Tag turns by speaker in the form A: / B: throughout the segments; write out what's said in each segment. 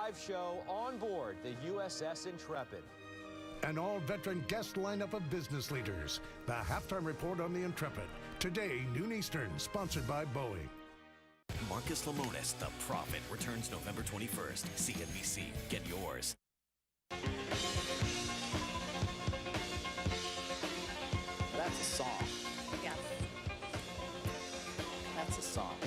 A: live show on board the USS Intrepid.
B: An all-veteran guest lineup of business leaders. The halftime report on the Intrepid. Today, noon Eastern, sponsored by Boeing.
C: Marcus Lemonis, The Prophet, returns November 21st. CNBC. Get yours.
D: That's a song.
E: Yes.
D: That's a song.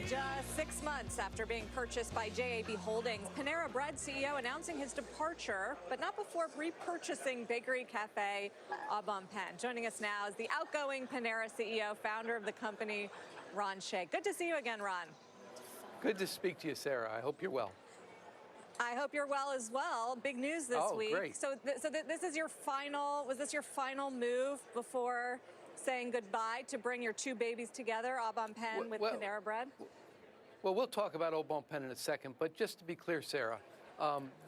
E: Just 6 months after being purchased by JAB Holdings, Panera Bread CEO announcing his departure, but not before repurchasing Bakery Cafe Au Bon Pain. Joining us now is the outgoing Panera CEO, founder of the company, Ron Shaich. Good to see you again, Ron.
F: Good to speak to you, Sarah. I hope you're well.
E: I hope you're well as well. Big news this week.
F: Great.
E: So this is your final, was this your final move before saying goodbye to bring your two babies together, Au Bon Pain with Panera Bread?
F: Well, we'll talk about Au Bon Pain in a second, but just to be clear, Sarah,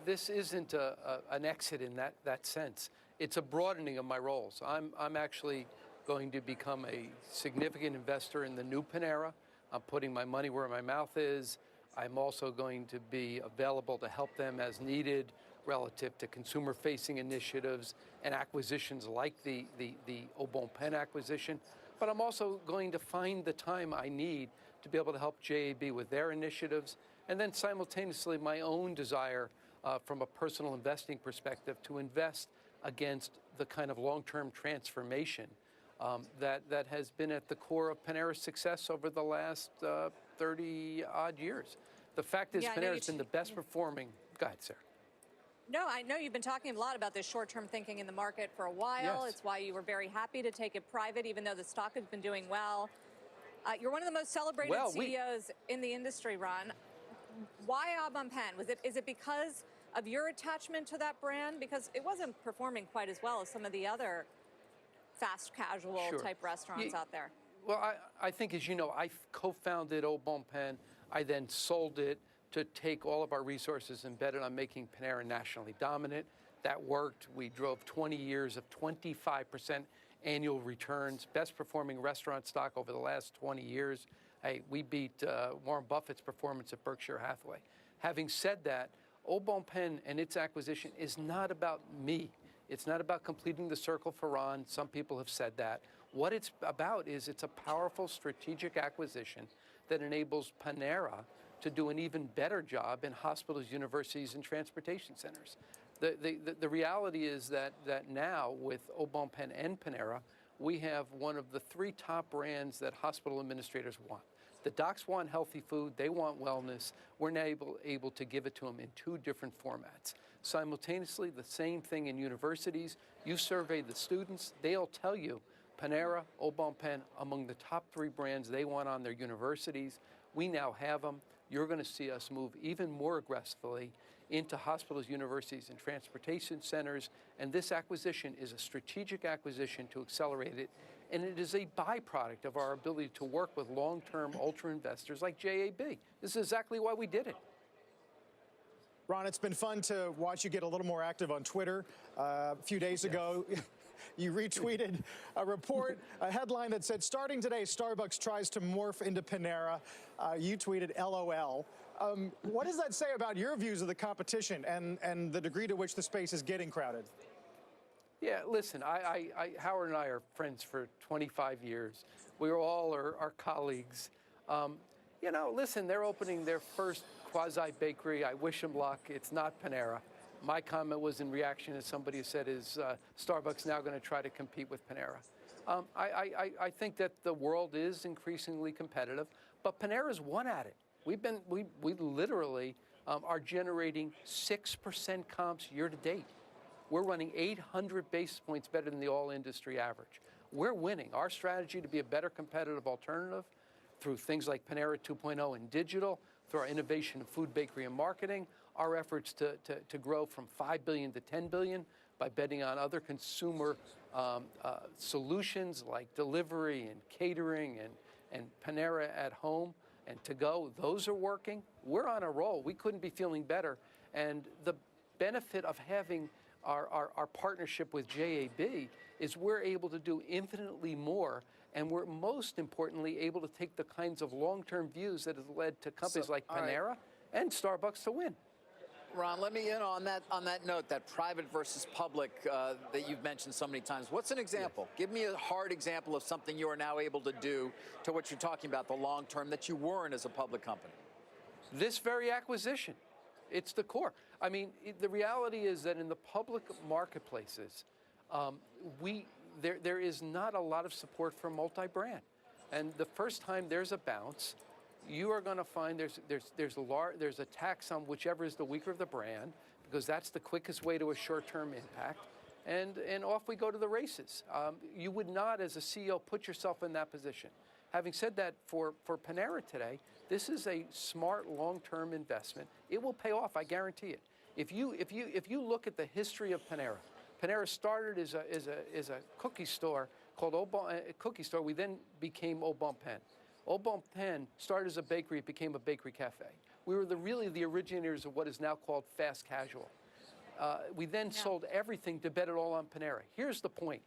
F: this isn't an exit in that sense. It's a broadening of my roles. I'm actually going to become a significant investor in the new Panera. I'm putting my money where my mouth is. I'm also going to be available to help them as needed relative to consumer-facing initiatives and acquisitions like the Au Bon Pain acquisition. But I'm also going to find the time I need to be able to help JAB with their initiatives, and then simultaneously my own desire from a personal investing perspective to invest against the kind of long-term transformation that has been at the core of Panera's success over the last 30-odd years. The fact is, Panera's been the best performing. Go ahead, Sarah.
E: No, I know you've been talking a lot about this short-term thinking in the market for a while.
F: Yes.
E: It's why you were very happy to take it private, even though the stock has been doing well. You're one of the most celebrated CEOs in the industry, Ron. Why Au Bon Pain? Is it because of your attachment to that brand? Because it wasn't performing quite as well as some of the other fast casual type restaurants out there.
F: Well, I think, as you know, I co-founded Au Bon Pain. I then sold it to take all of our resources and bet it on making Panera nationally dominant. That worked. We drove 20 years of 25% annual returns, best performing restaurant stock over the last 20 years. Hey, we beat Warren Buffett's performance at Berkshire Hathaway. Having said that, Au Bon Pain and its acquisition is not about me. It's not about completing the circle for Ron. Some people have said that. What it's about is it's a powerful strategic acquisition that enables Panera to do an even better job in hospitals, universities, and transportation centers. The reality is that now with Au Bon Pain and Panera, we have one of the three top brands that hospital administrators want. The docs want healthy food, they want wellness. We're now able to give it to them in two different formats. Simultaneously, the same thing in universities. You survey the students, they'll tell you Panera, Au Bon Pain, among the top three brands they want on their universities. We now have them. You're going to see us move even more aggressively into hospitals, universities, and transportation centers. And this acquisition is a strategic acquisition to accelerate it. And it is a byproduct of our ability to work with long-term ultra investors like JAB. This is exactly why we did it.
G: Ron, it's been fun to watch you get a little more active on Twitter. A few days ago, you retweeted a report, a headline that said, starting today, Starbucks tries to morph into Panera. You tweeted, LOL. What does that say about your views of the competition and the degree to which the space is getting crowded?
F: Yeah, listen, Howard and I are friends for 25 years. We all are colleagues. You know, listen, they're opening their first quasi-bakery. I wish them luck. It's not Panera. My comment was in reaction to somebody who said, is Starbucks now going to try to compete with Panera? I think that the world is increasingly competitive, but Panera's won at it. We literally are generating 6% comps year to date. We're running 800 basis points better than the all-industry average. We're winning. Our strategy to be a better competitive alternative through things like Panera 2.0 and digital, through our innovation in food, bakery, and marketing, our efforts to grow from $5 billion to $10 billion by betting on other consumer solutions like delivery and catering and Panera at home and to go. Those are working. We're on a roll. We couldn't be feeling better. And the benefit of having our partnership with JAB is we're able to do infinitely more, and we're most importantly able to take the kinds of long-term views that has led to companies like Panera and Starbucks to win.
D: Ron, let me in on that note, that private versus public that you've mentioned so many times. What's an example? Give me a hard example of something you are now able to do to what you're talking about, the long term, that you weren't as a public company.
F: This very acquisition, it's the core. I mean, the reality is that in the public marketplaces, there is not a lot of support for multi-brand. And the first time there's a bounce, you are going to find there's a tax on whichever is the weaker of the brand, because that's the quickest way to a short-term impact. And off we go to the races. You would not, as a CEO, put yourself in that position. Having said that, for Panera today, this is a smart long-term investment. It will pay off, I guarantee it. If you look at the history of Panera, Panera started as a cookie store called Cookie Store. We then became Au Bon Pain. Au Bon Pain started as a bakery. It became a bakery cafe. We were really the originators of what is now called fast casual. We then sold everything to bet it all on Panera. Here's the point.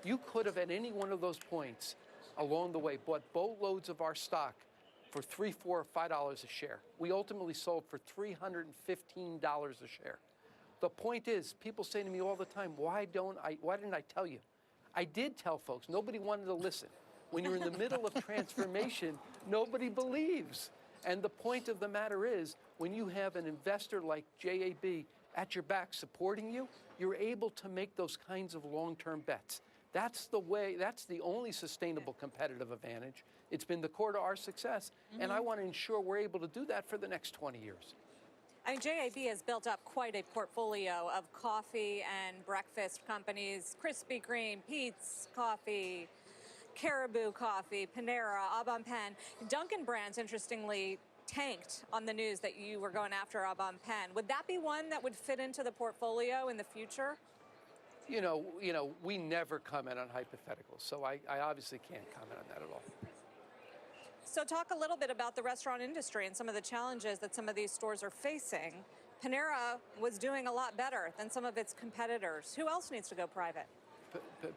F: You could have, at any one of those points along the way, bought boatloads of our stock for $3, $4, or $5 a share. We ultimately sold for $315 a share. The point is, people say to me all the time, why didn't I tell you? I did tell folks. Nobody wanted to listen. When you're in the middle of transformation, nobody believes. And the point of the matter is, when you have an investor like JAB at your back supporting you, you're able to make those kinds of long-term bets. That's the way, that's the only sustainable competitive advantage. It's been the core to our success, and I want to ensure we're able to do that for the next 20 years.
E: I mean, JAB has built up quite a portfolio of coffee and breakfast companies, Krispy Kreme, Peet's Coffee, Caribou Coffee, Panera, Au Bon Pain. Dunkin' Brands, interestingly, tanked on the news that you were going after Au Bon Pain. Would that be one that would fit into the portfolio in the future?
F: You know, we never comment on hypotheticals, so I obviously can't comment on that at all.
E: So talk a little bit about the restaurant industry and some of the challenges that some of these stores are facing. Panera was doing a lot better than some of its competitors. Who else needs to go private?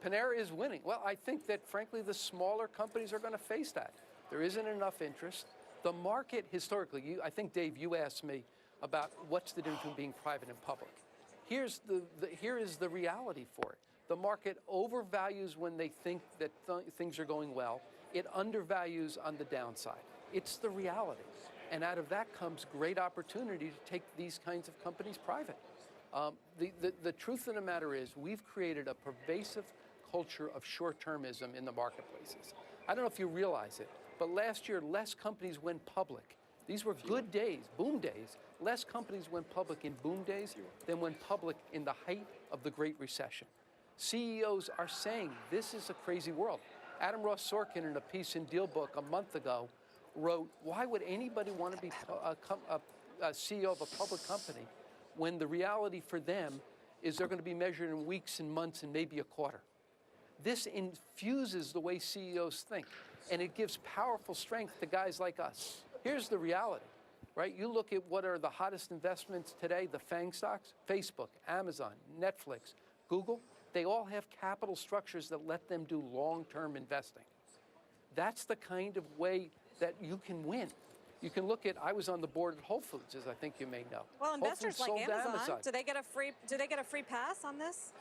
F: Panera is winning. Well, I think that, frankly, the smaller companies are going to face that. There isn't enough interest. The market, historically, I think, Dave, you asked me about what's the difference between being private and public. Here is the reality for it. The market overvalues when they think that things are going well. It undervalues on the downside. It's the reality. And out of that comes great opportunity to take these kinds of companies private. The truth of the matter is we've created a pervasive culture of short-termism in the marketplaces. I don't know if you realize it, but last year less companies went public. These were good days, boom days. Less companies went public in boom days than went public in the height of the Great Recession. CEOs are saying this is a crazy world. Adam Ross Sorkin, in a piece in Deal Book a month ago, wrote, why would anybody want to be a CEO of a public company when the reality for them is they're going to be measured in weeks and months and maybe a quarter? This infuses the way CEOs think, and it gives powerful strength to guys like us. Here's the reality, right? You look at what are the hottest investments today, the FANG stocks, Facebook, Amazon, Netflix, Google. They all have capital structures that let them do long-term investing. That's the kind of way that you can win. You can look at, I was on the board at Whole Foods, as I think you may know.
E: Well, investors like Amazon, do they get a free pass on this?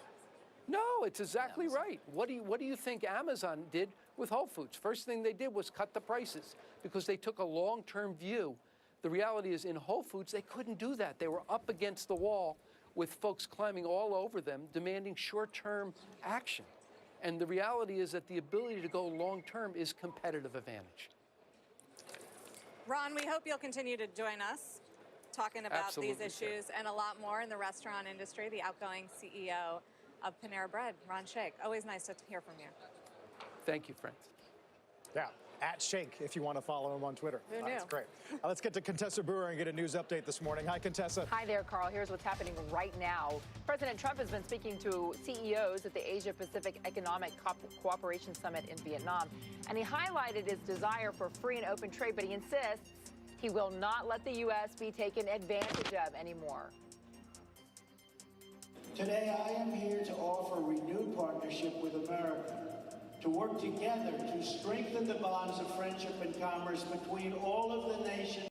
F: No, it's exactly right. What do you think Amazon did with Whole Foods? First thing they did was cut the prices because they took a long-term view. The reality is in Whole Foods, they couldn't do that. They were up against the wall with folks climbing all over them, demanding short-term action. And the reality is that the ability to go long-term is competitive advantage.
E: Ron, we hope you'll continue to join us talking about these issues and a lot more in the restaurant industry. The outgoing CEO of Panera Bread, Ron Shaich. Always nice to hear from you.
F: Thank you, friends.
G: Yeah, at Shaich if you want to follow him on Twitter.
E: Who knew?
G: That's great. Let's get to Contessa Brewer and get a news update this morning. Hi, Contessa.
H: Hi there, Carl. Here's what's happening right now. President Trump has been speaking to CEOs at the Asia-Pacific Economic Cooperation Summit in Vietnam, and he highlighted his desire for free and open trade, but he insists he will not let the U.S. be taken advantage of anymore.
I: Today, I am here to offer renewed partnership with America, to work together to strengthen the bonds of friendship and commerce between all of the nations.